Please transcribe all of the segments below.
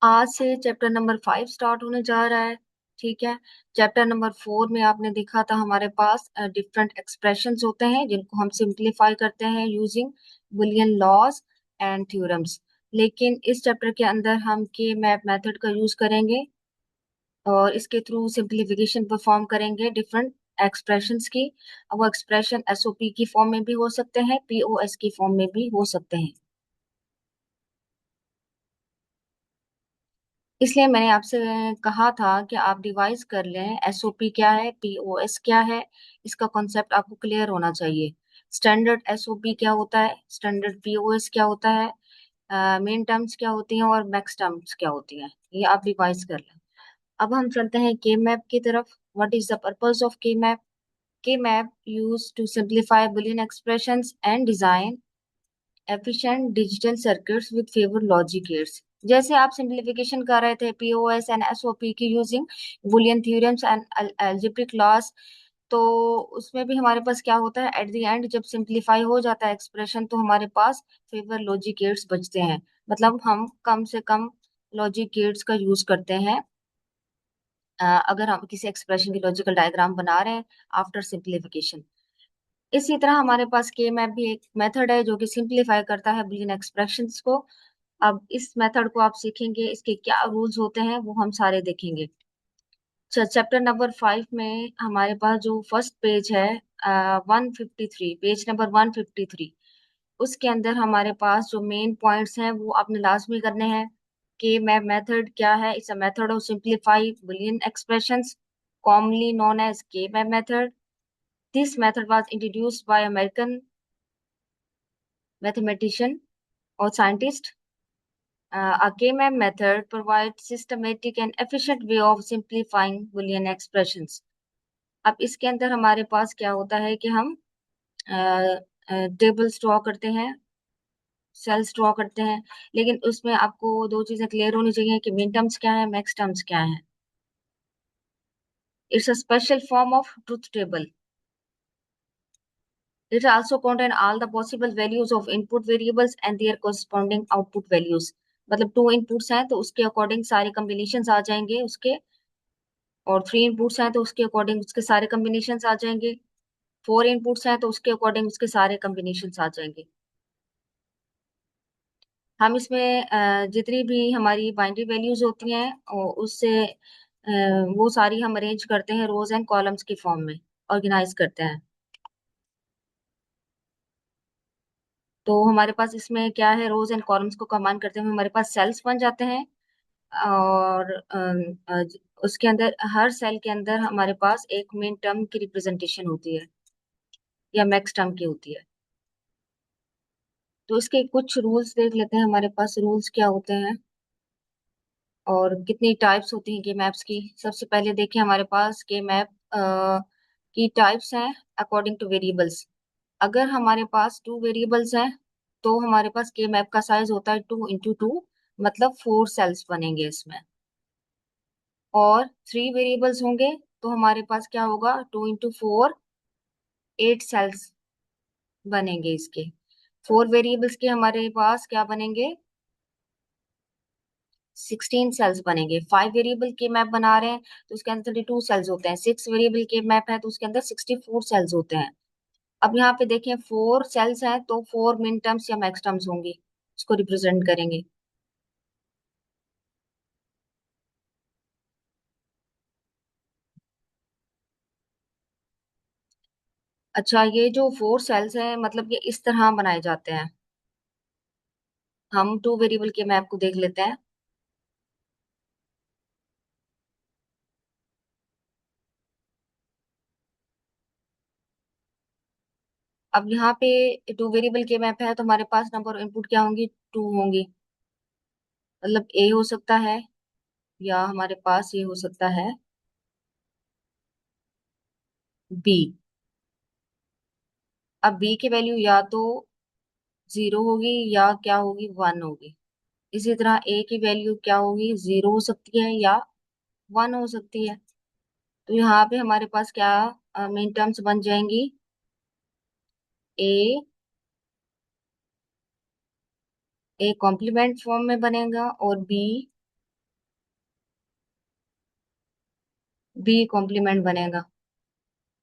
आज से chapter number 5 start होने जा रहा है। ठीक है। चैप्टर नंबर 4 में आपने देखा था हमारे पास डिफरेंट एक्सप्रेशंस होते हैं जिनको हम सिंप्लीफाई करते हैं using boolean laws and theorems. लेकिन इस चैप्टर के अंदर हम के मैप मेथड का यूज करेंगे और इसके थ्रू सिंप्लीफिकेशन परफॉर्म करेंगे डिफरेंट एक्सप्रेशंस की। अब वो एक्सप्रेशन एसओपी की फॉर्म में भी हो सकते हैं, पीओएस की फॉर्म में भी हो सकते हैं। इसलिए मैंने आपसे कहा था कि आप डिवाइस कर लें एसओपी क्या है, पीओएस क्या है। इसका कॉन्सेप्ट आपको क्लियर होना चाहिए। स्टैंडर्ड एसओपी क्या होता है, स्टैंडर्ड पीओएस क्या होता है, मेन टर्म्स क्या होती हैं और मैक्स टर्म्स क्या होती हैं, ये आप रिवाइज कर लें। अब हम चलते हैं के मैप की तरफ। What is the purpose of K map? K map use to simplify boolean expressions and design efficient digital circuits with fewer logic gates. जैसे आप सिंप्लीफिकेशन कर रहे थे पीओएस एंड एसओपी की using boolean theorems and algebraic laws, तो उसमें भी हमारे पास क्या होता है, एट द एंड जब सिंप्लीफाई हो जाता है एक्सप्रेशन तो हमारे पास फेवर लॉजिक गेट्स बचते हैं। मतलब हम कम से कम लॉजिक गेट्स का यूज करते हैं अगर हम किसी एक्सप्रेशन की लॉजिकल डायग्राम बना रहे हैं आफ्टर सिंप्लीफिकेशन। इसी तरह हमारे पास के मैप भी एक मेथड है जो कि सिंप्लीफाई करता है बुलियन एक्सप्रेशंस को। अब इस मेथड को आप सीखेंगे, इसके क्या रूल्स होते हैं वो हम सारे देखेंगे। चैप्टर नंबर 5 में हमारे पास जो फर्स्ट पेज है, 153, पेज नंबर 153, उसके अंदर हमारे पास जो मेन पॉइंट्स हैं वो आपने लाजमी करने हैं। के मैप मेथड क्या है? It's a method of simplify boolean expressions commonly known as K-map method. This method was introduced by American mathematician or scientist. A K-map method provides systematic and efficient way of simplifying Boolean expressions. अब इसके अंदर हमारे पास क्या होता है कि हम टेबल्स ड्रॉ करते हैं, सेल्स ड्रॉ करते हैं, लेकिन उसमें आपको दो चीजें क्लियर होनी चाहिए कि मिन टर्म्स क्या है, मैक्स टर्म्स क्या है। It's a special form of truth table. It also contain all the possible values of input variables and their corresponding output values. मतलब टू इनपुट्स हैं तो उसके अकॉर्डिंग सारे कॉम्बिनेशंस आ जाएंगे उसके, और थ्री इनपुट्स हैं तो उसके अकॉर्डिंग उसके सारे कॉम्बिनेशंस आ जाएंगे, फोर इनपुट्स हैं तो उसके अकॉर्डिंग उसके सारे कॉम्बिनेशंस आ जाएंगे। हम इसमें जितनी भी हमारी बाइनरी वैल्यूज होती हैं उससे वो सारी हम अरेंज करते हैं रोज एंड कॉलम्स की फॉर्म में, ऑर्गेनाइज करते हैं। तो हमारे पास इसमें क्या है, रोज एंड कॉलम्स को कंबाइन करते हुए हमारे पास सेल्स बन जाते हैं। और उसके अंदर हर सेल के अंदर हमारे पास एक मिन टर्म की रिप्रेजेंटेशन होती है या मैक्स टर्म की होती है। तो इसके कुछ रूल्स देख लेते हैं, हमारे पास रूल्स क्या होते हैं और कितनी टाइप्स होती हैं के मैप्स की। सबसे पहले देखिए हमारे पास के मैप की टाइप्स हैं अकॉर्डिंग टू वेरिएबल्स। अगर हमारे पास टू वेरिएबल्स हैं तो हमारे पास के मैप का साइज होता है 2 into 2, मतलब 4 सेल्स बनेंगे इसमें। और थ्री वेरिएबल्स होंगे तो हमारे पास क्या होगा, 2 into 4, 8 सेल्स बनेंगे इसके। फोर वेरिएबल्स के हमारे पास क्या बनेंगे, 16 सेल्स बनेंगे। फाइव वेरिएबल के मैप बना रहे हैं तो उसके अंदर 32 सेल्स होते हैं। सिक्स वेरिएबल के मैप है तो उसके अंदर 64 सेल्स होते हैं। अब यहाँ पे देखें 4 सेल्स हैं तो 4 मिन टर्म्स या मैक्स टर्म्स होंगी, उसको रिप्रेजेंट करेंगे। अच्छा, ये जो 4 सेल्स हैं मतलब ये इस तरह बनाए जाते हैं। हम टू वेरिएबल के मैप को देख लेते हैं। अब यहाँ पे टू वेरिएबल के मैप है तो हमारे पास नंबर इनपुट क्या होंगी, 2 होंगी। मतलब ए हो सकता है या हमारे पास ये हो सकता है बी। अब बी की वैल्यू या तो 0 होगी या क्या होगी, 1 होगी। इसी तरह ए की वैल्यू क्या होगी, 0 हो सकती है या 1 हो सकती है। तो यहाँ पे हमारे पास क्या मेन टर्म्स बन जाएंगी, ए ए कॉम्प्लीमेंट फॉर्म में बनेगा और बी बी कॉम्प्लीमेंट बनेगा।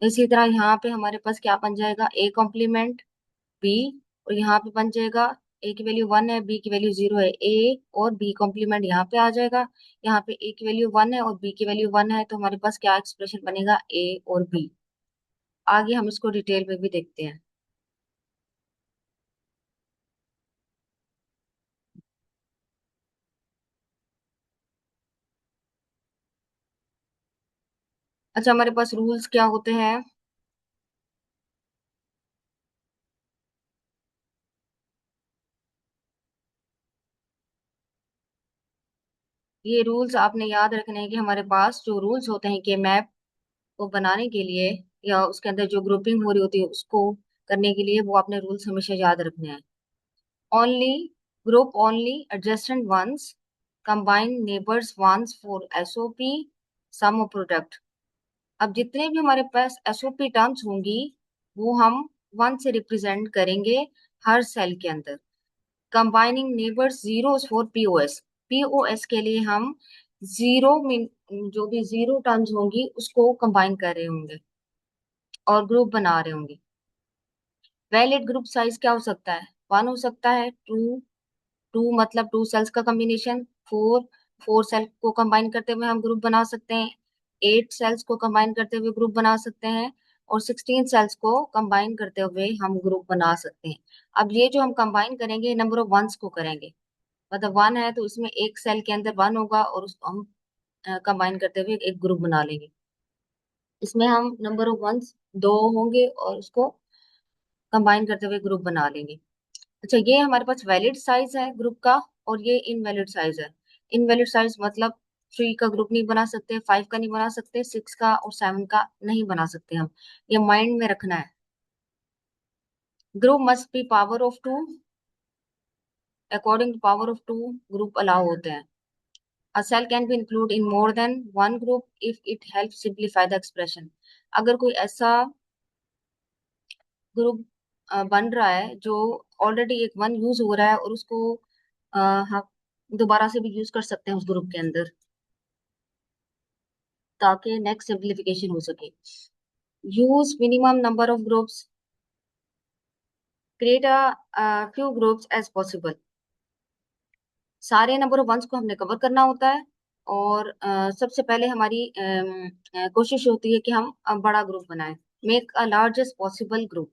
इसी तरह यहाँ पे हमारे पास क्या बन जाएगा, ए कॉम्प्लीमेंट बी, और यहाँ पे बन जाएगा ए की वैल्यू 1 है, बी की वैल्यू 0 है, ए और बी कॉम्प्लीमेंट यहाँ पे आ जाएगा। यहाँ पे ए की वैल्यू 1 है और बी की वैल्यू 1 है, तो हमारे पास क्या एक्सप्रेशन बनेगा, ए और बी। आगे हम इसको डिटेल में भी देखते हैं। अच्छा, हमारे पास रूल्स क्या होते हैं। ये रूल्स आपने याद रखने हैं कि हमारे पास जो रूल्स होते हैं कि मैप को बनाने के लिए या उसके अंदर जो ग्रुपिंग हो रही होती है उसको करने के लिए, वो आपने रूल्स हमेशा याद रखने हैं। Only group only adjacent ones, combine neighbours ones for SOP, sum product. अब जितने भी हमारे पास एसओपी टर्म्स होंगी वो हम वन से रिप्रेजेंट करेंगे हर सेल के अंदर। Combining neighbours zero for POS, POS के लिए हम जीरो मिन जो भी जीरो टर्म्स होंगी उसको कंबाइन कर रहे होंगे और ग्रुप बना रहे होंगे। वैलिड ग्रुप साइज क्या हो सकता है, 1 हो सकता है, 2, 2 मतलब 2 सेल्स का कॉम्बिनेशन, 4, 4 सेल को कंबाइन करते हुए हम ग्रुप बना सकते हैं, 8 सेल्स को कंबाइन करते हुए ग्रुप बना सकते हैं, और 16 सेल्स को कंबाइन करते हुए हम ग्रुप बना सकते हैं। अब ये जो हम कंबाइन करेंगे नंबर ऑफ वंस को करेंगे, मतलब 1 है तो उसमें एक सेल के अंदर 1 होगा और उसको हम कंबाइन करते हुए एक ग्रुप बना लेंगे। इसमें हम नंबर ऑफ वंस 2 होंगे और उसको कंबाइन करते हुए ग्रुप बना लेंगे। अच्छा, ये हमारे पास वैलिड साइज है ग्रुप का, और ये इनवैलिड साइज है। इनवैलिड साइज मतलब 3 का ग्रुप नहीं बना सकते, 5 का नहीं बना सकते, 6 का और 7 का नहीं बना सकते हम। ये माइंड में रखना है। Group must be power of 2, according to power of 2 group allow होते हैं। A cell can be included in more than one group if it helps simplify the expression. अगर कोई ऐसा ग्रुप बन रहा है जो ऑलरेडी एक वन यूज हो रहा है और उसको हम दोबारा से भी यूज कर सकते हैं उस ग्रुप के अंदर, ताकि नेक्स्ट सिंप्लीफिकेशन हो सके। Use minimum number of groups, create a few groups as possible. सारे नंबर ऑफ वंस को हमने कवर करना होता है, और सबसे पहले हमारी कोशिश होती है कि हम बड़ा ग्रुप बनाएं। Make a largest possible group,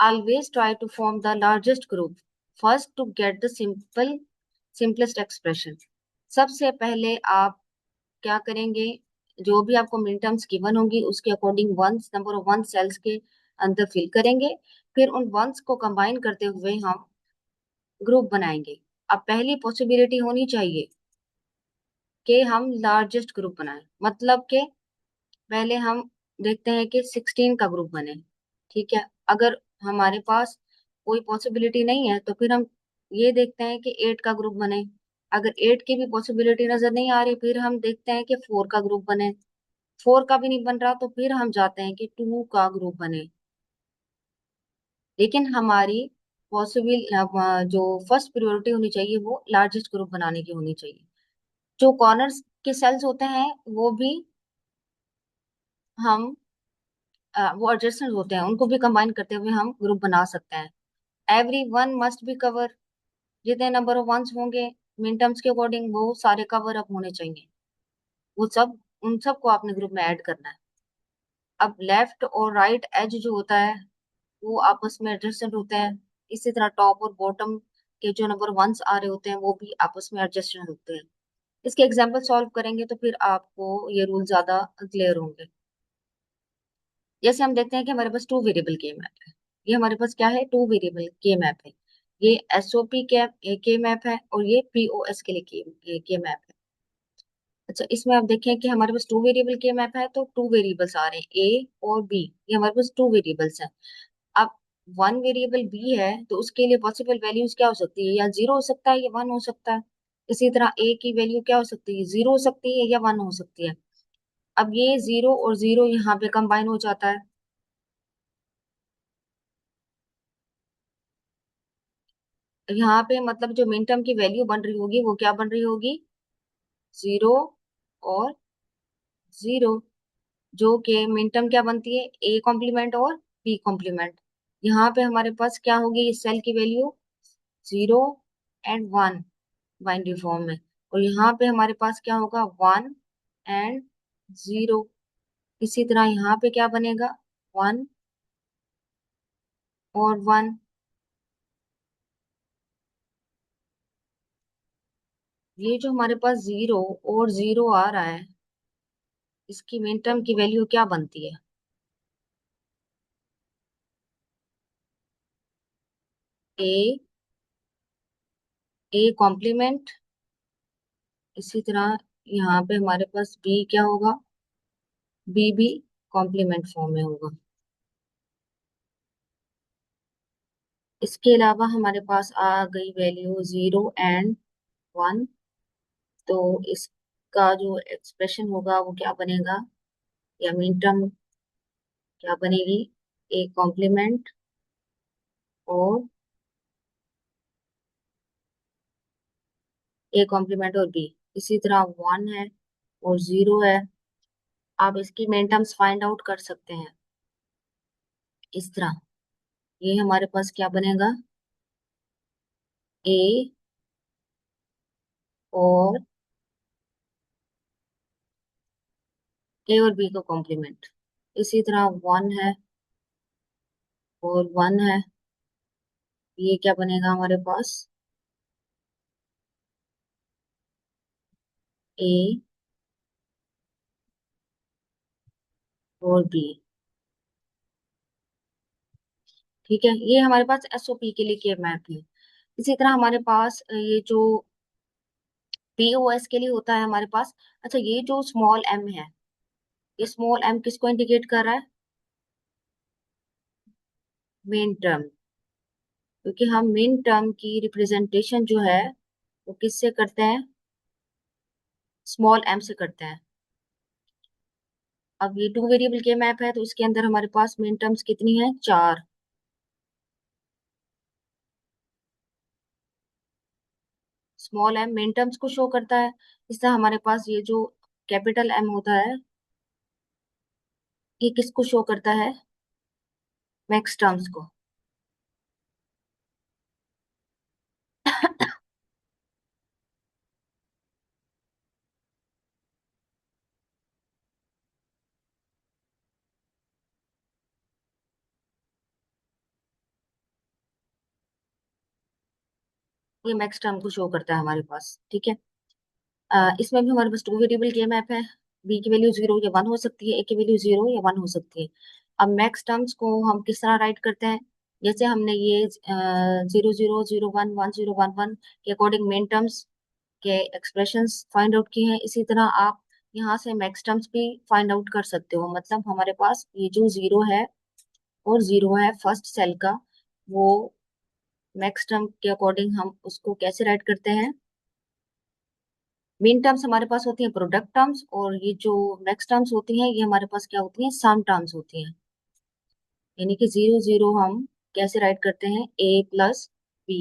always try to form the largest group first to get the simplest expression। सबसे पहले आप क्या करेंगे, जो भी आपको मिन टर्म्स गिवन होंगी उसके according ones number of one cells के अंदर फिल करेंगे, फिर उन वंस को कंबाइन करते हुए हम ग्रुप बनाएंगे। अब पहली पॉसिबिलिटी होनी चाहिए कि हम लार्जेस्ट ग्रुप बनाएं, मतलब कि पहले हम देखते हैं कि 16 का ग्रुप बने। ठीक है, अगर हमारे पास कोई पॉसिबिलिटी नहीं है तो फिर हम ये देखते हैं कि 8 का ग्रुप बने। अगर 8 की भी पॉसिबिलिटी नजर नहीं आ रही फिर हम देखते हैं कि 4 का ग्रुप बने। 4 का भी नहीं बन रहा तो फिर हम जाते हैं कि 2 का ग्रुप बने। लेकिन हमारी पॉसिबल जो फर्स्ट प्रायोरिटी होनी चाहिए वो लार्जेस्ट ग्रुप बनाने की होनी चाहिए। जो कॉर्नर्स के सेल्स होते हैं वो भी हम वो एडजेसेंट होते हैं, उनको भी कंबाइन करते हुए हम ग्रुप बना सकते हैं। Every one must be cover, जितने नंबर ऑफ वंस होंगे मिन टर्म्स के अकॉर्डिंग वो सारे कवर अप होने चाहिए। वो सब उन सबको आपने ग्रुप में ऐड करना है। अब लेफ्ट और राइट एज जो होता है वो आपस में एडजेसेंट होते हैं। इसी तरह टॉप और बॉटम के जो नंबर वंस आ रहे होते हैं वो भी आपस में एडजेसेंट होते हैं। इसके एग्जाम्पल सॉल्व करेंगे तो फिर आपको ये रूल ज्यादा क्लियर होंगे। जैसे हम देखते हैं कि हमारे पास टू वेरिएबल के मैप है। ये हमारे पास क्या है, टू वेरिएबल के मैप है। ये एसओपी के मैप है और ये पीओएस के लिए के मैप है। अच्छा, इसमें आप देखें कि हमारे पास टू वेरिएबल के मैप है तो टू वेरिएबल्स आ रहे हैं ए और बी। ये हमारे पास टू वेरिएबल्स हैं। अब वन वेरिएबल बी है तो उसके लिए पॉसिबल वैल्यूज क्या हो सकती है, या जीरो हो सकता है या वन हो सकता है। इसी तरह ए की वैल्यू क्या हो सकती है, जीरो हो सकती है या वन हो सकती है। अब ये जीरो और जीरो यहाँ पे कंबाइन हो जाता है। यहाँ पे मतलब जो मिन टर्म की वैल्यू बन रही होगी वो क्या बन रही होगी, जीरो और जीरो। जो कि मिन टर्म क्या बनती है, ए कॉम्प्लीमेंट और बी कॉम्प्लीमेंट। यहाँ पे हमारे पास क्या होगी, इस सेल की वैल्यू 0 और 1 बाइनरी फॉर्म में। और यहाँ पे हमारे पास क्या होगा, 1 और 0। इसी तरह यहाँ पे क्या बनेगा, 1 और 1। ये जो हमारे पास 0 और 0 आ रहा है, इसकी मिन टर्म की वैल्यू क्या बनती है, ए ए कॉम्प्लीमेंट। इसी तरह यहाँ पे हमारे पास बी क्या होगा, बी भी कॉम्प्लीमेंट फॉर्म में होगा। इसके अलावा हमारे पास आ गई वैल्यू 0 और 1। तो इसका जो एक्सप्रेशन होगा वो क्या बनेगा, या मिन टर्म क्या बनेगी, ए कॉम्प्लीमेंट और और बी। इसी तरह 1 है और 0 है। आप इसकी मिन टर्म्स फाइंड आउट कर सकते हैं इस तरह। ये हमारे पास क्या बनेगा, ए और और बी का कॉम्प्लीमेंट। इसी तरह 1 है और 1 है। ये क्या बनेगा हमारे पास, ए और बी। ठीक है, ये हमारे पास एसओपी के लिए के मैप है। इसी तरह हमारे पास ये जो पीओएस के लिए होता है हमारे पास। अच्छा, ये जो स्मॉल एम है, ये स्मॉल एम किसको इंडिकेट कर रहा है, मेन टर्म। क्योंकि हम मेन टर्म की रिप्रेजेंटेशन जो है वो किससे करते हैं, स्मॉल एम से करते हैं। अब ये टू वेरिएबल के मैप है, तो इसके अंदर हमारे पास मेन टर्म्स कितनी है, 4। स्मॉल एम मेन टर्म्स को शो करता है। इस तरह हमारे पास ये जो कैपिटल एम होता है, ये किसको शो करता है, मैक्स टर्म्स को। ये मैक्स टर्म को शो करता है हमारे पास। ठीक है, इसमें भी हमारे पास टू वेरिएबल के मैप है। बी की वैल्यू 0 या 1 हो सकती है, ए की वैल्यू 0 या 1 हो सकती है। अब मैक्स टर्म्स को हम किस तरह राइट करते हैं, जैसे हमने ये 0 0 0 1 1 0 1 1 के अकॉर्डिंग मेन टर्म्स के एक्सप्रेशंस फाइंड आउट किए हैं, इसी तरह आप यहाँ से मैक्स टर्म्स भी फाइंड आउट कर सकते हो। मतलब हमारे पास ये जो 0 है फर्स्ट सेल का, वो मैक्स टर्म के अकॉर्डिंग हम उसको कैसे राइट करते हैं। मेन टर्म्स हमारे पास होती हैं प्रोडक्ट टर्म्स, और ये जो मैक्स टर्म्स होती हैं ये हमारे पास क्या होती हैं, सम टर्म्स होती हैं। यानी कि 0 0 हम कैसे राइट करते हैं, ए प्लस बी।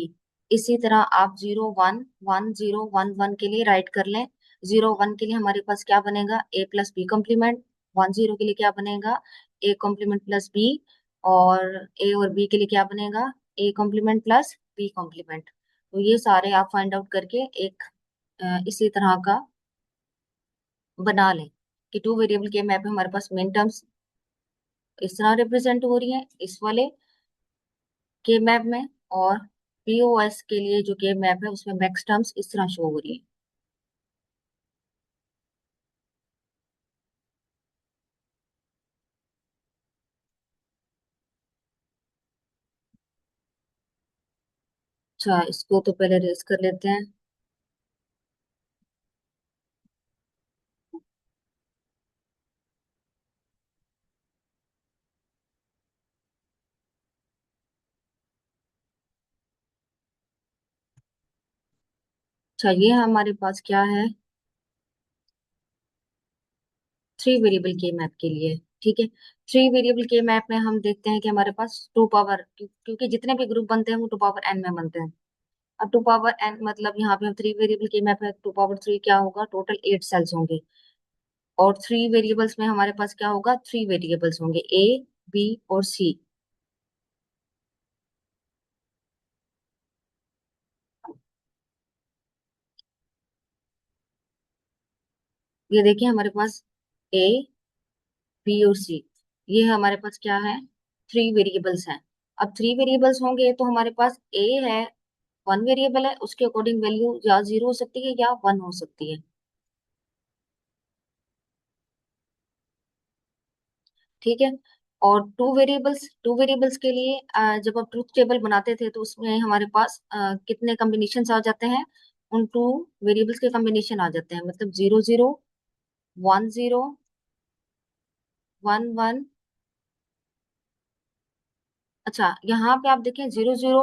इसी तरह आप 0 1 1 0 1 1 के लिए राइट कर लें। 0 1 के लिए हमारे पास क्या बनेगा, ए प्लस बी कॉम्प्लीमेंट। 1 0 के लिए क्या बनेगा, ए कॉम्प्लीमेंट प्लस बी। और ए और बी के लिए क्या बनेगा, A complement plus B complement. तो ये सारे आप फाइंड आउट करके एक इसी तरह का बना लें कि टू वेरिएबल के मैप में हमारे पास मेन टर्म्स इस तरह रिप्रेजेंट हो रही है इस वाले के मैप में, और पीओएस के लिए जो के मैप है उसमें मैक्स टर्म्स इस तरह शो हो रही है। अच्छा, इसको तो पहले रेस कर लेते हैं। अच्छा, ये हमारे पास क्या है, थ्री वेरिएबल के मैप के लिए। ठीक है, थ्री वेरिएबल के मैप में हम देखते हैं कि हमारे पास टू पावर, क्योंकि जितने भी ग्रुप बनते हैं वो टू पावर एन में बनते हैं। अब टू पावर एन मतलब यहाँ पे थ्री वेरिएबल के मैप है, 2 पावर 3 क्या होगा, टोटल 8 सेल्स होंगे। और थ्री वेरिएबल्स में हमारे पास क्या होगा, थ्री वेरिएबल्स होंगे, ए, बी और सी। ये देखिए हमारे पास ए, बी और सी, ये हमारे पास क्या है, थ्री वेरिएबल्स हैं। अब थ्री वेरिएबल्स होंगे तो हमारे पास ए है, वन वेरिएबल है, उसके अकॉर्डिंग वैल्यू या जीरो हो सकती है या वन हो सकती है। ठीक है। और टू वेरिएबल्स के लिए जब आप ट्रूथ टेबल बनाते थे तो उसमें हमारे पास कितने कॉम्बिनेशन आ जाते हैं, उन टू वेरिएबल्स के कॉम्बिनेशन आ जाते हैं, मतलब zero zero, one zero, one one. अच्छा, यहाँ पे आप देखें zero zero,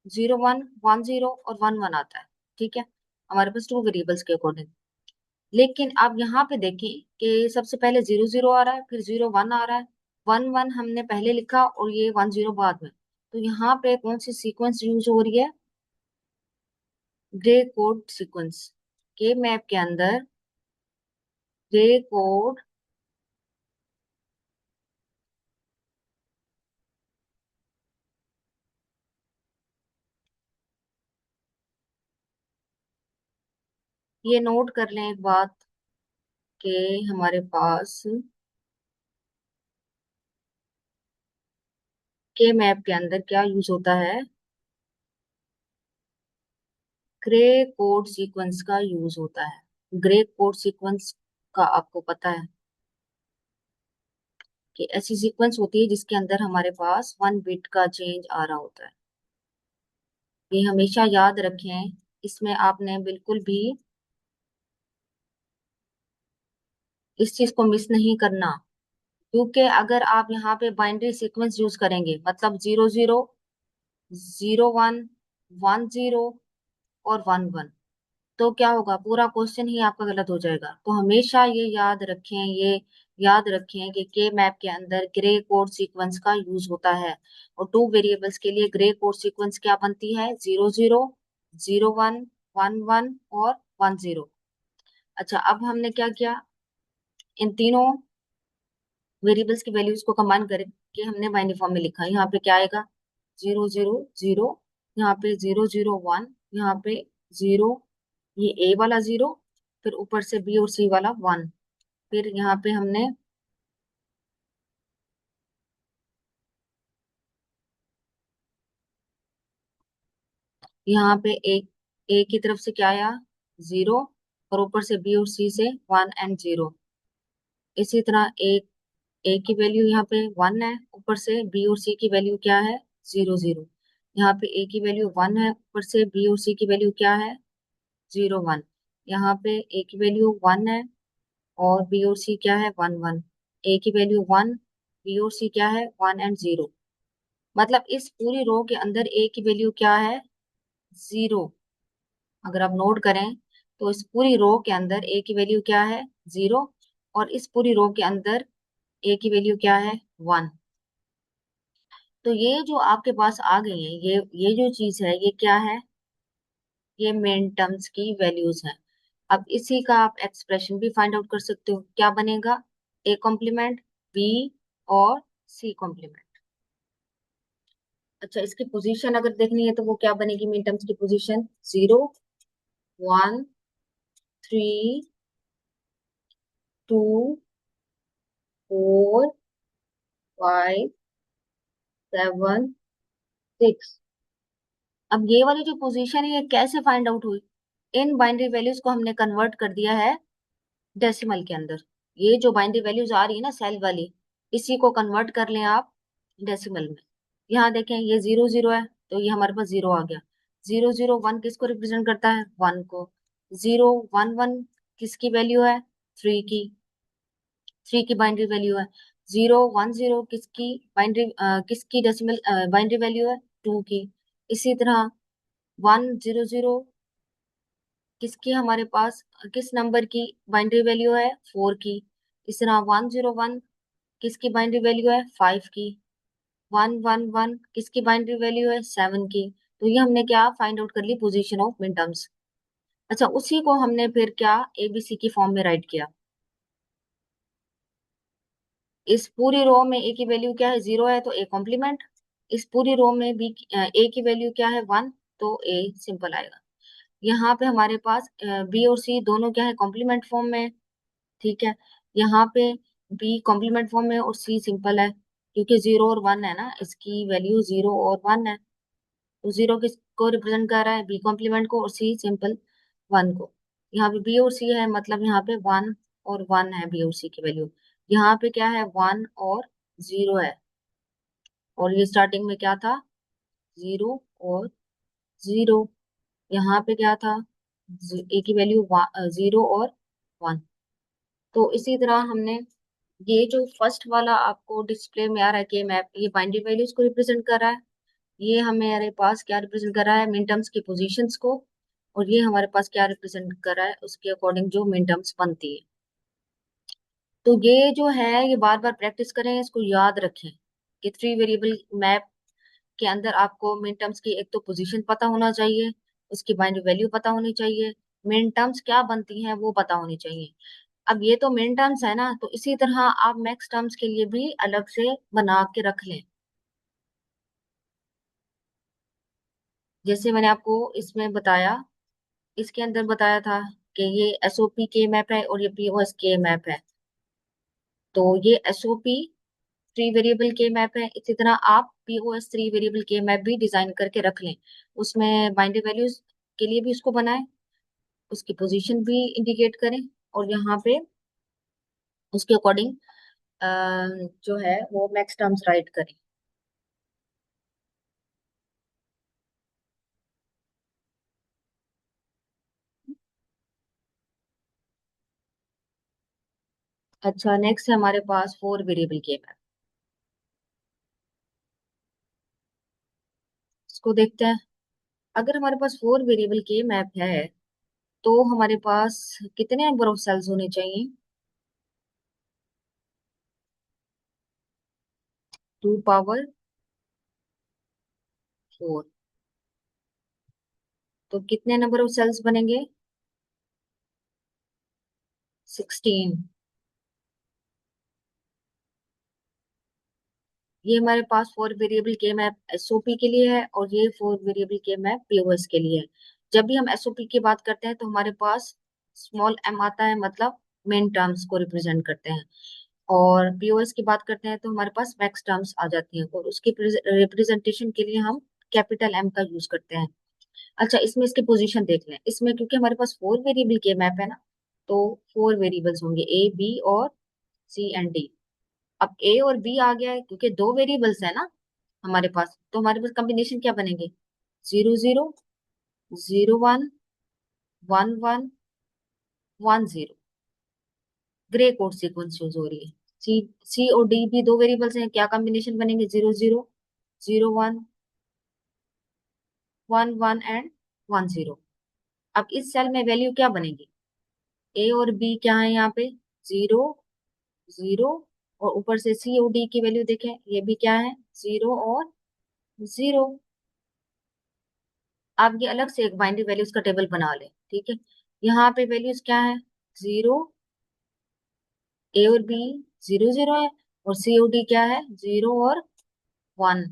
zero one, one zero और वन वन आता है। ठीक है, हमारे पास टू वेरिएबल्स के अकॉर्डिंग। लेकिन आप यहाँ पे देखें कि सबसे पहले जीरो जीरो आ रहा है, फिर जीरो वन आ रहा है, वन वन हमने पहले लिखा और ये वन जीरो बाद में। तो यहाँ पे कौन सी सीक्वेंस यूज हो रही है, ग्रे कोड सीक्वेंस। के मैप के अंदर ग्रे कोड, ये नोट कर लें एक बात कि हमारे पास के मैप के अंदर क्या यूज होता है, ग्रे कोड सीक्वेंस का यूज होता है। ग्रे कोड सीक्वेंस का आपको पता है कि ऐसी सीक्वेंस होती है जिसके अंदर हमारे पास वन बिट का चेंज आ रहा होता है। ये हमेशा याद रखें, इसमें आपने बिल्कुल भी इस चीज को मिस नहीं करना। क्योंकि अगर आप यहाँ पे बाइनरी सीक्वेंस यूज करेंगे, मतलब zero zero, zero one, one zero और वन वन, तो क्या होगा, पूरा क्वेश्चन ही आपका गलत हो जाएगा। तो हमेशा ये याद रखें, ये याद रखें कि के मैप के अंदर ग्रे कोड सीक्वेंस का यूज होता है। और टू वेरिएबल्स के लिए ग्रे कोड सीक्वेंस क्या बनती है, zero zero, zero one, one one और वन जीरो। अच्छा, अब हमने क्या किया, इन तीनों वेरिएबल्स की वैल्यूज को कंबाइन करके हमने बाइनरी फॉर्म में लिखा। यहाँ पे क्या आएगा, जीरो जीरो जीरो, यहाँ पे जीरो जीरो वन, यहाँ पे जीरो, ये ए वाला जीरो, फिर ऊपर से बी और सी वाला वन, फिर यहाँ पे हमने, यहाँ पे एक ए की तरफ से क्या आया, जीरो, और ऊपर से बी और सी से वन एंड जीरो। इसी तरह एक ए की वैल्यू यहाँ पे वन है, ऊपर से बी और सी की वैल्यू क्या है, जीरो जीरो। यहाँ पे ए की वैल्यू वन है, ऊपर से बी और सी की वैल्यू क्या है, जीरो वन। यहाँ पे ए की वैल्यू वन है और बी और सी क्या है, वन वन। ए की वैल्यू वन, बी और सी क्या है, वन एंड जीरो। मतलब इस पूरी रो के अंदर ए की वैल्यू क्या है, जीरो। अगर आप नोट करें तो इस पूरी रो के अंदर ए की वैल्यू क्या है, जीरो, और इस पूरी रो के अंदर ए की वैल्यू क्या है, वन। तो ये जो आपके पास आ गई है, ये जो चीज है, ये क्या है, ये मेन टर्म्स की वैल्यूज हैं। अब इसी का आप एक्सप्रेशन भी फाइंड आउट कर सकते हो, क्या बनेगा, ए कॉम्प्लीमेंट, बी और सी कॉम्प्लीमेंट। अच्छा, इसकी पोजीशन अगर देखनी है तो वो क्या बनेगी, मेन टर्म्स की position, zero, one, three, two, four, five, seven, six. अब ये वाली जो पोजीशन है ये कैसे फाइंड आउट हुई, इन बाइनरी वैल्यूज को हमने कन्वर्ट कर दिया है डेसिमल के अंदर। ये जो बाइनरी वैल्यूज आ रही है ना सेल वाली, इसी को कन्वर्ट कर लें आप डेसिमल में। यहाँ देखें ये जीरो जीरो है, तो ये हमारे पास जीरो आ गया। जीरो जीरो वन किसको रिप्रेजेंट करता है, वन को। जीरो वन वन किसकी वैल्यू है, थ्री की, थ्री की बाइनरी वैल्यू है। जीरो वन जीरो किसकी बाइनरी, किसकी डेसिमल बाइनरी वैल्यू है, टू की। इसी तरह वन जीरो जीरो किसकी, हमारे पास किस नंबर की बाइनरी वैल्यू है, फोर की। इस तरह वन जीरो वन किसकी बाइनरी वैल्यू है, फाइव की। वन वन वन किसकी बाइनरी वैल्यू है, सेवन की। तो ये हमने क्या फाइंड आउट कर ली, पोजीशन ऑफ मिड टर्म्स। अच्छा, उसी को हमने फिर क्या एबीसी की फॉर्म में राइट किया। इस पूरी रो में ए की वैल्यू क्या है, 0 है तो ए कॉम्प्लीमेंट। इस पूरी रो में बी ए की वैल्यू क्या है, 1, तो ए सिंपल आएगा। यहाँ पे हमारे पास बी और सी दोनों क्या है, कॉम्प्लीमेंट फॉर्म में है, ठीक है। यहाँ पे बी कॉम्प्लीमेंट फॉर्म में और सी सिंपल है, क्योंकि 0 और 1 है ना, इसकी वैल्यू 0 और 1 है। तो 0 किसको रिप्रेजेंट कर रहा है, बी कॉम्प्लीमेंट को, और सी सिंपल 1 को। यहाँ पे बी और सी है, मतलब यहाँ पे 1 और 1 है बी और सी की वैल्यू। यहाँ पे क्या है, 1 और 0 है, और ये स्टार्टिंग में क्या था, 0 और 0। यहाँ पे क्या था, ए की वैल्यू 0 और 1। तो इसी तरह हमने ये जो फर्स्ट वाला आपको डिस्प्ले में आ रहा है कि मैप, ये बाइनरी वैल्यूज को रिप्रेजेंट कर रहा है। ये हमारे पास क्या रिप्रेजेंट कर रहा है, मिन टर्म्स की पोजीशंस को। और ये हमारे पास क्या रिप्रेजेंट कर रहा है, उसके अकॉर्डिंग जो मिन टर्म्स बनती है। तो ये जो है, ये बार बार प्रैक्टिस करें, इसको याद रखें कि 3 वेरिएबल मैप के अंदर आपको मिन टर्म्स की एक तो पोजीशन पता होना चाहिए, उसकी बाइनरी वैल्यू पता होनी चाहिए, मिन टर्म्स क्या बनती हैं वो पता होनी चाहिए। अब ये तो मिन टर्म्स है ना, तो इसी तरह आप मैक्स टर्म्स के लिए भी अलग से बना के रख लें। जैसे मैंने आपको इसमें बताया, इसके अंदर बताया था कि ये एसओपी के मैप है और ये पीओएस के मैप है। तो ये एसओपी 3 वेरिएबल के मैप है, इसी तरह आप पीओएस 3 वेरिएबल के मैप भी डिजाइन करके रख लें। उसमें बाइनरी वैल्यूज के लिए भी उसको बनाएं, उसकी पोजीशन भी इंडिकेट करें, और यहाँ पे उसके अकॉर्डिंग जो है वो मैक्स टर्म्स राइट करें। अच्छा, नेक्स्ट है हमारे पास 4 वेरिएबल के मैप। इसको देखते हैं। अगर हमारे पास 4 वेरिएबल के मैप है, तो हमारे पास कितने नंबर ऑफ सेल्स होने चाहिए, 2 पावर 4। तो कितने नंबर ऑफ सेल्स बनेंगे, 16। ये हमारे पास 4 वेरिएबल के मैप एसओपी के लिए है, और ये 4 वेरिएबल के मैप पीओएस के लिए है। जब भी हम एसओपी की बात करते हैं तो हमारे पास स्मॉल एम आता है, मतलब मेन टर्म्स को रिप्रेजेंट करते हैं। और पीओएस की बात करते हैं तो हमारे पास मैक्स टर्म्स आ जाती हैं, और उसकी रिप्रेजेंटेशन के लिए हम कैपिटल एम का यूज करते हैं। अच्छा, इसमें इसकी पोजीशन देख लें। इसमें क्योंकि हमारे पास 4 वेरिएबल के मैप है ना, तो 4 वेरिएबल्स होंगे, ए बी और सी एंड डी। अब ए और बी आ गया है, क्योंकि 2 वेरिएबल्स है ना हमारे पास, तो हमारे पास कॉम्बिनेशन क्या बनेंगे, 0 0, 0 1, 1 1, 1 0। ग्रे कोड सीक्वेंस यूज हो रही है। सी सी और डी भी 2 वेरिएबल्स हैं, क्या कॉम्बिनेशन बनेंगे, 0 0, 0 1, 1 1 एंड 1 0। अब इस सेल में वैल्यू क्या बनेगी, ए और बी क्या है यहाँ पे, 0 0, और ऊपर से सी और डी की वैल्यू देखें, ये भी क्या है, 0 और 0। आप ये अलग से एक बाइनरी वैल्यूज का टेबल बना लें, ठीक है। यहाँ पे वैल्यूज क्या है, 0, ए और बी 0 0 है, और सी और डी क्या है, 0 और 1।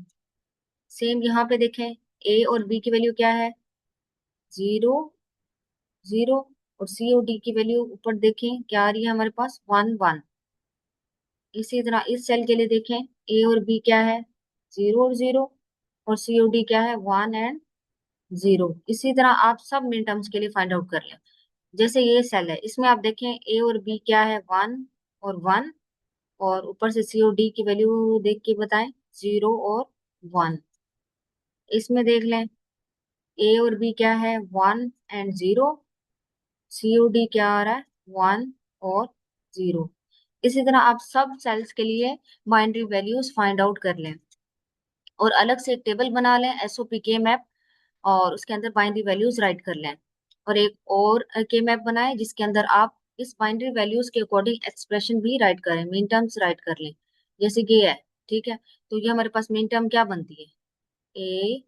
सेम यहाँ पे देखें, ए और बी की वैल्यू क्या है, 0 0, और सी और डी की वैल्यू ऊपर देखें क्या आ रही है हमारे पास, 1 1। इसी तरह इस सेल के लिए देखें, ए और बी क्या है, 0 और 0, और सी और डी क्या है, 1 एंड 0। इसी तरह आप सब मिन टर्म्स के लिए फाइंड आउट कर लें। जैसे ये सेल है, इसमें आप देखें ए और बी क्या है, 1 और 1, और ऊपर से सी और डी की वैल्यू देख के बताएं, 0 और 1। इसमें देख लें, ए और बी क्या है, 1 एंड 0, सी और डी क्या आ रहा है, 1 और 0। इसी तरह आप सब सेल्स के लिए बाइनरी वैल्यूज फाइंड आउट कर लें, और अलग से एक टेबल बना लें एसओपी के मैप, और उसके अंदर बाइनरी वैल्यूज राइट कर लें। और एक और के मैप बनाएं जिसके अंदर आप इस बाइनरी वैल्यूज के अकॉर्डिंग एक्सप्रेशन भी राइट करें, मीन टर्म्स राइट कर लें, जैसे कि ये है, ठीक है। तो ये हमारे पास मीन टर्म क्या बनती है, A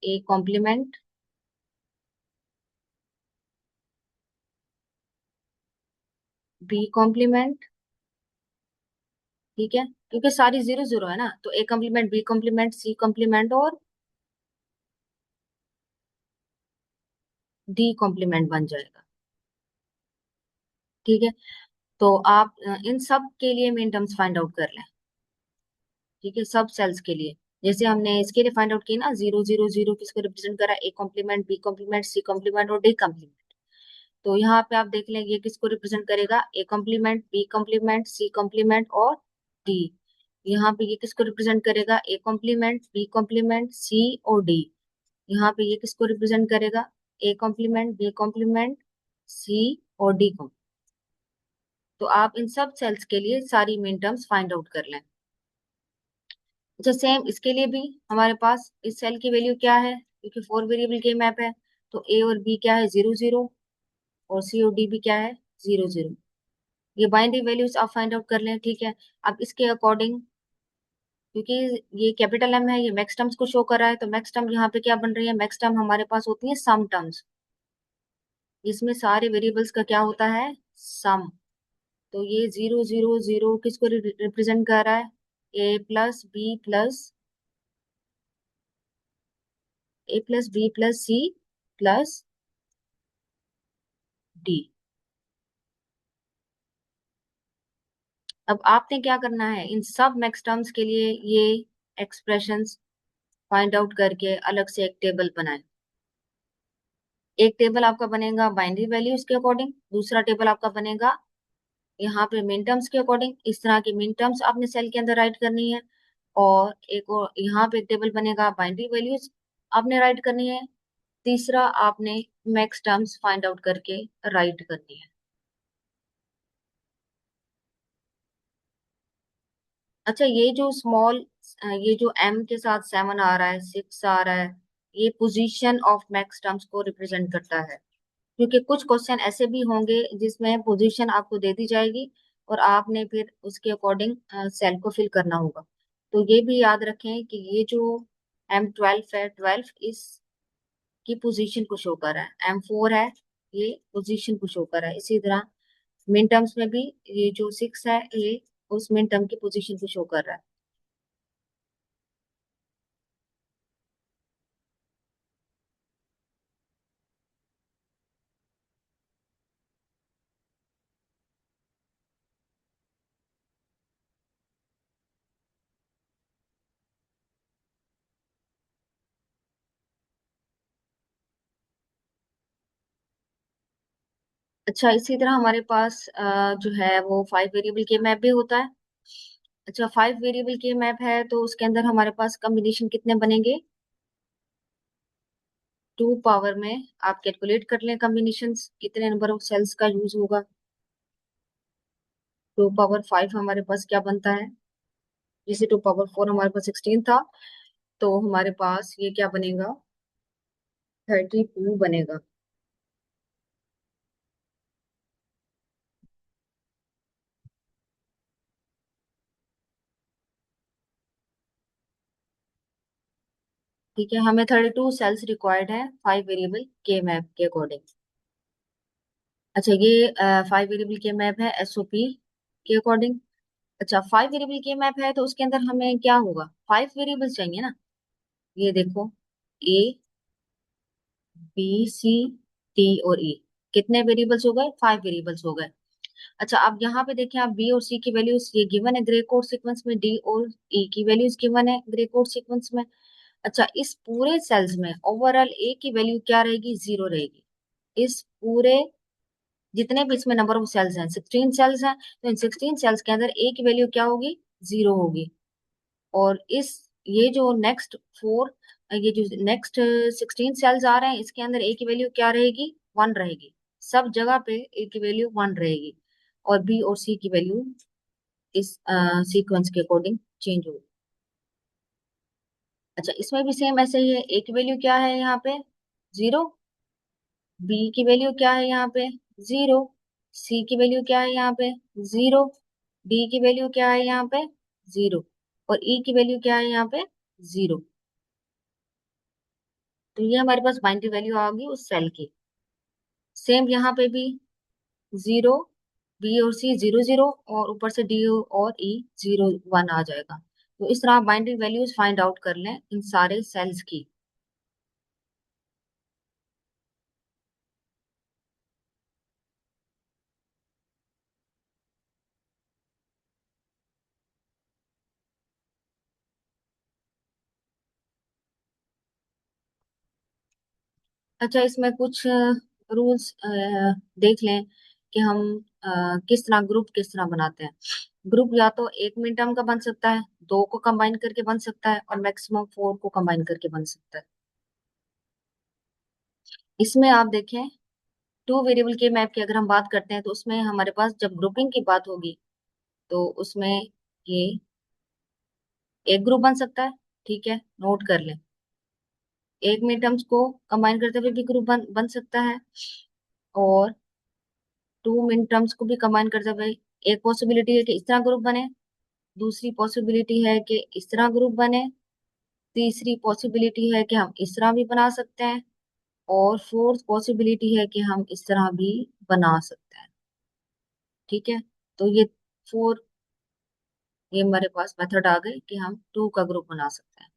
A complement, B complement, ठीक है, क्योंकि सारी जीरो जीरो है ना, तो A complement B complement C complement और डी कॉम्प्लीमेंट बन जाएगा। ठीक है, तो आप इन सब के लिए मिन टर्म्स फाइंड आउट कर लें। ठीक है, सब सेल्स के लिए, जैसे हमने इसके लिए फाइंड आउट की ना, जीरो जीरो जीरो किसको रिप्रेजेंट करा, A complement B complement C complement और डी कॉम्प्लीमेंट। तो यहाँ पे आप देख लें ये किसको रिप्रेजेंट करेगा, A complement B complement C complement और डी। यहाँ पे ये किसको रिप्रेजेंट करेगा, A complement B complement C और डी। यहाँ पे ये किसको रिप्रेजेंट करेगा, A complement B complement C और डी को। तो आप इन सब सेल्स के लिए सारी मिन टर्म्स फाइंड आउट कर लें। अच्छा, सेम इसके लिए भी हमारे पास इस सेल की वैल्यू क्या है, क्योंकि फोर वेरिएबल के मैप है, तो ए और बी क्या है, जीरो जीरो, और सी और डी भी क्या है, जीरो जीरो। ये बाइनरी वैल्यूज आप फाइंड आउट कर लें। ठीक है, अब इसके अकॉर्डिंग, क्योंकि ये कैपिटल एम है, ये मैक्स टर्म्स को शो कर रहा है, तो मैक्स टर्म यहाँ पे क्या बन रही है, मैक्स टर्म हमारे पास होती है सम टर्म्स, इसमें सारे वेरिएबल्स का क्या होता है, सम। तो ये जीरो जीरो जीरो किसको रिप्रेजेंट कर रहा है, A plus B plus A plus B plus C plus D. अब आपने क्या करना है, इन सब मैक्स टर्म्स के लिए ये एक्सप्रेशंस फाइंड आउट करके अलग से एक टेबल बनाएं। एक टेबल आपका बनेगा बाइनरी वैल्यूज के अकॉर्डिंग, दूसरा टेबल आपका बनेगा यहाँ पे मिन टर्म्स के अकॉर्डिंग, इस तरह की मिन टर्म्स आपने सेल के अंदर राइट करनी है। और एक और यहाँ पे टेबल बनेगा बाइनरी वैल्यूज आपने राइट करनी है। तीसरा आपने मैक्स टर्म्स फाइंड आउट करके राइट करनी है। अच्छा, ये जो स्मॉल, ये जो एम के साथ सेवन आ रहा है, सिक्स आ रहा है, ये पोजीशन ऑफ मैक्स टर्म्स को रिप्रेजेंट करता है। क्योंकि कुछ क्वेश्चन ऐसे भी होंगे जिसमें पोजीशन आपको दे दी जाएगी और आपने फिर उसके अकॉर्डिंग सेल को फिल करना होगा। तो ये भी याद रखें कि ये जो M12 है, 12 इसकी पोजीशन को शो कर रहा है, M4 है, ये पोजीशन को शो कर रहा है। इसी तरह मिन टर्म्स में भी ये जो सिक्स है, ये उस मिन टर्म की पोजीशन को शो कर रहा है। अच्छा, इसी तरह हमारे पास जो है वो फाइव वेरिएबल के मैप भी होता है। अच्छा, फाइव वेरिएबल के मैप है तो उसके अंदर हमारे पास कॉम्बिनेशन कितने बनेंगे, टू पावर में आप कैलकुलेट कर लें कॉम्बिनेशन कितने नंबर ऑफ सेल्स का यूज होगा। टू पावर फाइव हमारे पास क्या बनता है, जैसे टू पावर फोर हमारे पास 16 था, तो हमारे पास ये क्या बनेगा, 32 बनेगा। ठीक है, हमें 32 सेल्स रिक्वायर्ड है फाइव वेरिएबल के मैप के अकॉर्डिंग। अच्छा, ये फाइव वेरिएबल के मैप है एसओपी के अकॉर्डिंग। अच्छा, फाइव वेरिएबल के मैप है तो उसके अंदर हमें क्या होगा, फाइव वेरिएबल्स चाहिए ना। ये देखो, ए बी सी डी और ई, कितने वेरिएबल्स हो गए, फाइव वेरिएबल्स हो गए। अच्छा, अब यहाँ पे देखें आप, बी और सी की वैल्यूज ये गिवन है ग्रे कोड सीक्वेंस में, डी और ई की वैल्यूज गिवन है ग्रे कोड सीक्वेंस में। अच्छा, इस पूरे सेल्स में ओवरऑल ए की वैल्यू क्या रहेगी, जीरो रहेगी। इस पूरे जितने भी इसमें नंबर ऑफ सेल्स हैं, 16 सेल्स हैं, तो इन 16 सेल्स के अंदर ए की वैल्यू क्या होगी, जीरो होगी। और इस ये जो नेक्स्ट फोर, ये जो नेक्स्ट 16 सेल्स आ रहे हैं, इसके अंदर ए की वैल्यू क्या रहेगी, वन रहेगी। सब जगह पे ए की वैल्यू वन रहेगी, और बी और सी की वैल्यू इस सीक्वेंस के अकॉर्डिंग चेंज होगी। अच्छा, इसमें भी सेम ऐसे ही है, ए की वैल्यू क्या है यहाँ पे, जीरो, बी की वैल्यू क्या है यहाँ पे, जीरो, सी की वैल्यू क्या है यहाँ पे, जीरो, डी की वैल्यू क्या है यहाँ पे, जीरो, और ई की वैल्यू क्या है यहाँ पे, जीरो। तो ये हमारे पास बाइनरी वैल्यू आ गई उस सेल की। सेम यहाँ पे भी जीरो, बी और सी 0 0 और ऊपर से डी और ई 0 1 आ जाएगा। तो इस तरह आप बाइंडिंग वैल्यूज फाइंड आउट कर लें इन सारे सेल्स की। अच्छा, इसमें कुछ रूल्स देख लें कि हम किस तरह ग्रुप किस तरह बनाते हैं। ग्रुप या तो एक मिनटम का बन सकता है, दो को कंबाइन करके बन सकता है, और मैक्सिमम फोर को कंबाइन करके बन सकता है। इसमें आप देखें, टू वेरिएबल के मैप की अगर हम बात करते हैं तो उसमें हमारे पास जब ग्रुपिंग की बात होगी तो उसमें ये एक ग्रुप बन सकता है। ठीक है, नोट कर लें। एक मिनटम्स को कंबाइन करते हुए भी ग्रुप बन सकता है, और टू मिन टर्म्स को भी कंबाइन करते हुए एक पॉसिबिलिटी है कि इस तरह ग्रुप बने, दूसरी पॉसिबिलिटी है कि इस तरह ग्रुप बने, तीसरी पॉसिबिलिटी है कि हम इस तरह भी बना सकते हैं, और फोर्थ पॉसिबिलिटी है कि हम इस तरह भी बना सकते हैं। ठीक है, तो ये हमारे पास मेथड आ गए कि हम टू का ग्रुप बना सकते हैं।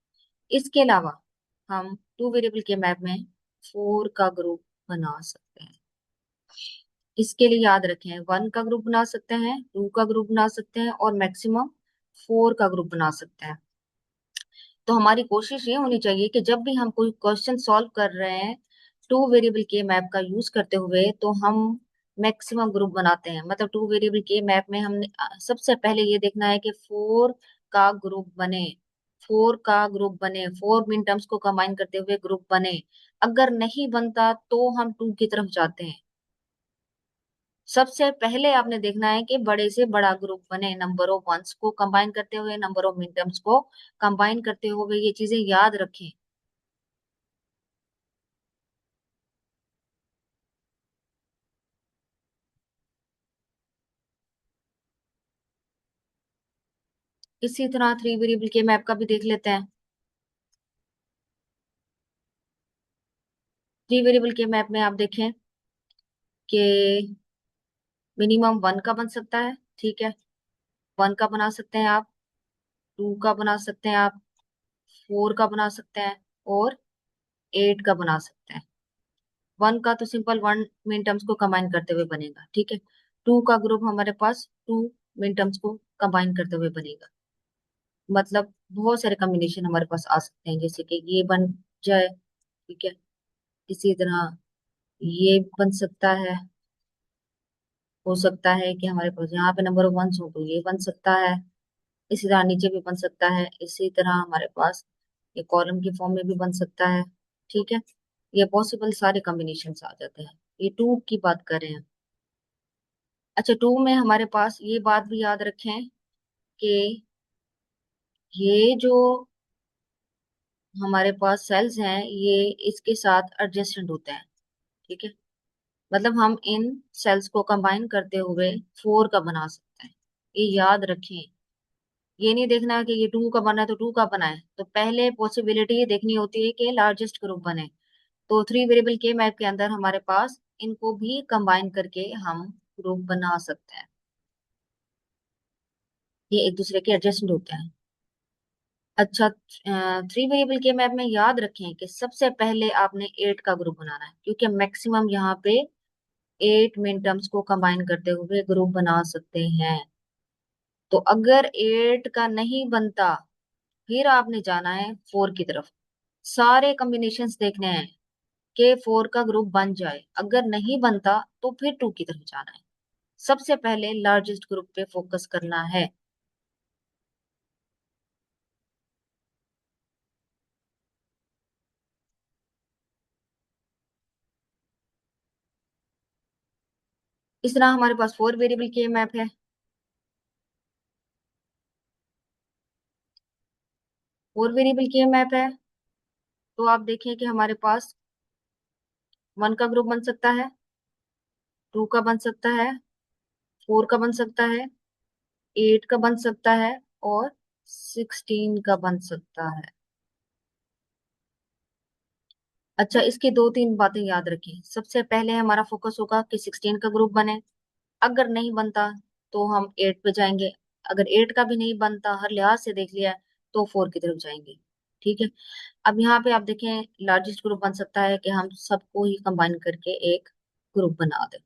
इसके अलावा हम टू वेरिएबल के मैप में फोर का ग्रुप बना सकते हैं। इसके लिए याद रखें, वन का ग्रुप बना सकते हैं, टू का ग्रुप बना सकते हैं, और मैक्सिमम फोर का ग्रुप बना सकते हैं। तो हमारी कोशिश ये होनी चाहिए कि जब भी हम कोई क्वेश्चन सॉल्व कर रहे हैं टू वेरिएबल के मैप का यूज करते हुए, तो हम मैक्सिमम ग्रुप बनाते हैं। मतलब टू वेरिएबल के मैप में हमने सबसे पहले ये देखना है कि फोर का ग्रुप बने, फोर का ग्रुप बने, फोर मिन टर्म्स को कंबाइन करते हुए ग्रुप बने। अगर नहीं बनता तो हम टू की तरफ जाते हैं। सबसे पहले आपने देखना है कि बड़े से बड़ा ग्रुप बने, नंबर ऑफ वंस को कंबाइन करते हुए, नंबर ऑफ मिनटम्स को कंबाइन करते हुए, ये चीजें याद रखें। इसी तरह थ्री वेरिएबल के मैप का भी देख लेते हैं। थ्री वेरिएबल के मैप में आप देखें कि मिनिमम वन का बन सकता है। ठीक है, वन का बना सकते हैं आप, टू का बना सकते हैं आप, फोर का बना सकते हैं, और एट का बना सकते हैं। वन का तो सिंपल वन मिन टर्म्स को कंबाइन करते हुए बनेगा। ठीक है, टू का ग्रुप हमारे पास टू मिन टर्म्स को कंबाइन करते हुए बनेगा। मतलब बहुत सारे कॉम्बिनेशन हमारे पास आ सकते हैं, जैसे कि ये बन जाए। ठीक है, इसी तरह ये बन सकता है। हो सकता है कि हमारे पास यहाँ पे नंबर वन हो तो ये बन सकता है। इसी तरह नीचे भी बन सकता है। इसी तरह हमारे पास ये कॉलम की फॉर्म में भी बन सकता है। ठीक है, ये पॉसिबल सारे कॉम्बिनेशन आ जाते हैं। ये टू की बात कर रहे हैं। अच्छा, टू में हमारे पास ये बात भी याद रखें कि ये जो हमारे पास सेल्स हैं ये इसके साथ एडजेसेंट होते हैं। ठीक है, मतलब हम इन सेल्स को कंबाइन करते हुए फोर का बना सकते हैं। ये याद रखें। ये नहीं देखना है कि ये टू का बना है तो टू का बना है, तो पहले पॉसिबिलिटी ये देखनी होती है कि लार्जेस्ट ग्रुप बने। तो थ्री वेरिएबल के मैप के अंदर हमारे पास इनको भी कंबाइन करके हम ग्रुप बना सकते हैं। ये एक दूसरे के एडजेसेंट होते हैं। अच्छा, थ्री वेरिएबल के मैप में याद रखें कि सबसे पहले आपने एट का ग्रुप बनाना है, क्योंकि मैक्सिमम यहाँ पे एट मिन टर्म्स को कंबाइन करते हुए ग्रुप बना सकते हैं। तो अगर एट का नहीं बनता, फिर आपने जाना है फोर की तरफ। सारे कॉम्बिनेशंस देखने हैं कि फोर का ग्रुप बन जाए। अगर नहीं बनता तो फिर टू की तरफ जाना है। सबसे पहले लार्जेस्ट ग्रुप पे फोकस करना है। इस तरह हमारे पास फोर वेरिएबल के मैप है। फोर वेरिएबल के मैप है, तो आप देखें कि हमारे पास वन का ग्रुप बन सकता है, टू का बन सकता है, फोर का बन सकता है, एट का बन सकता है, और 16 का बन सकता है। अच्छा, इसकी दो तीन बातें याद रखें। सबसे पहले हमारा फोकस होगा कि 16 का ग्रुप बने। अगर नहीं बनता तो हम 8 पे जाएंगे। अगर 8 का भी नहीं बनता, हर लिहाज से देख लिया, तो 4 की तरफ जाएंगे। ठीक है। अब यहाँ पे आप देखें, लार्जेस्ट ग्रुप बन सकता है कि हम सबको ही कंबाइन करके एक ग्रुप बना दें।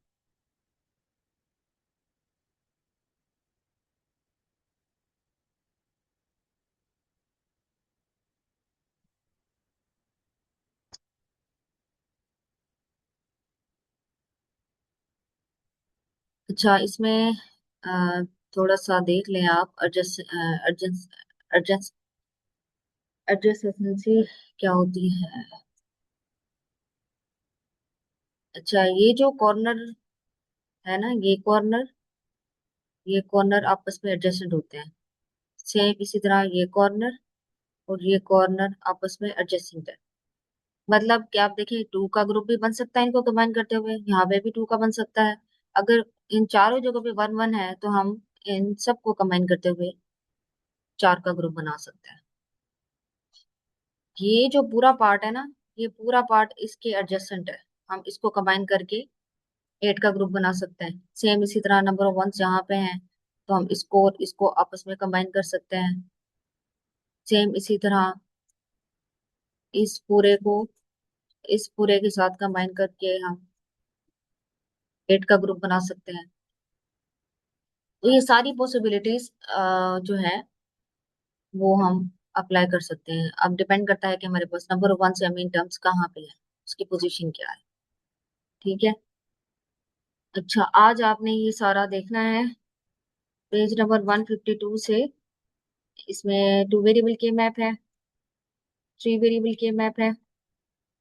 अच्छा, इसमें थोड़ा सा देख लें आप, एडजस्ट एडजस्ट एडजस्टेंसी क्या होती है। अच्छा, ये जो कॉर्नर है ना, ये कॉर्नर आपस में एडजस्टेंट होते हैं। सेम इसी तरह ये कॉर्नर और ये कॉर्नर आपस में एडजस्टेंट है। मतलब कि आप देखिए, 2 का ग्रुप भी बन सकता है इनको कंबाइन करते हुए, यहाँ पे भी 2 का बन सकता है। अगर इन चारों जगह पे 1 1 है तो हम इन सबको कंबाइन करते हुए 4 का ग्रुप बना सकते हैं। ये जो पूरा पार्ट है ना, ये पूरा पार्ट इसके एडजेसेंट है। हम इसको कंबाइन करके 8 का ग्रुप बना सकते हैं। सेम इसी तरह नंबर ऑफ वंस जहाँ पे हैं, तो हम इसको और इसको आपस में कंबाइन कर सकते हैं। सेम इसी तरह इस पूरे को इस पूरे के साथ कंबाइन करके हम 8 का ग्रुप बना सकते हैं। तो ये सारी पॉसिबिलिटीज जो है वो हम अप्लाई कर सकते हैं। अब डिपेंड करता है कि हमारे पास नंबर ऑफ वंस या मीन टर्म्स कहाँ पे है, उसकी पोजीशन क्या है। ठीक है। अच्छा, आज आपने ये सारा देखना है पेज नंबर 152 से। इसमें 2 वेरिएबल के मैप है, 3 वेरिएबल के मैप है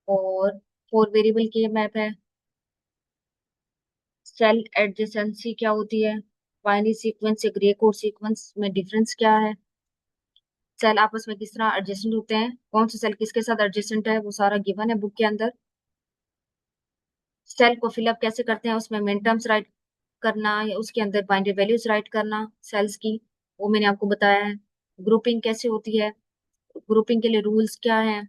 और 4 वेरिएबल के मैप है। सेल एडजेसेंसी क्या होती है, बाइनरी सीक्वेंस से ग्रे कोड सीक्वेंस में डिफरेंस क्या है, सेल आपस में किस तरह एडजेसेंट होते हैं, कौन सा सेल किसके साथ एडजेसेंट है, वो सारा गिवन है बुक के अंदर। सेल को फिलअप कैसे करते हैं, उसमें मिन टर्म्स राइट करना या उसके अंदर बाइनरी वैल्यूज राइट करना सेल्स की, वो मैंने आपको बताया है। ग्रुपिंग कैसे होती है, ग्रुपिंग के लिए रूल्स क्या हैं,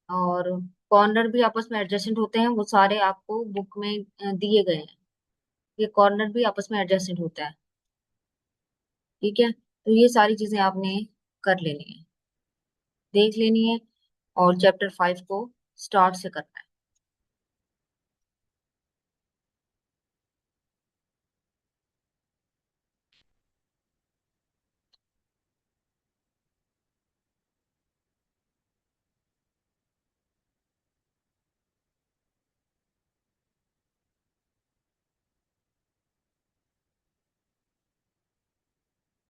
और कॉर्नर भी आपस में एडजेसेंट होते हैं, वो सारे आपको बुक में दिए गए हैं। ये कॉर्नर भी आपस में एडजेसेंट होता है। ठीक है, तो ये सारी चीजें आपने कर लेनी है, देख लेनी है, और चैप्टर 5 को स्टार्ट से करना है।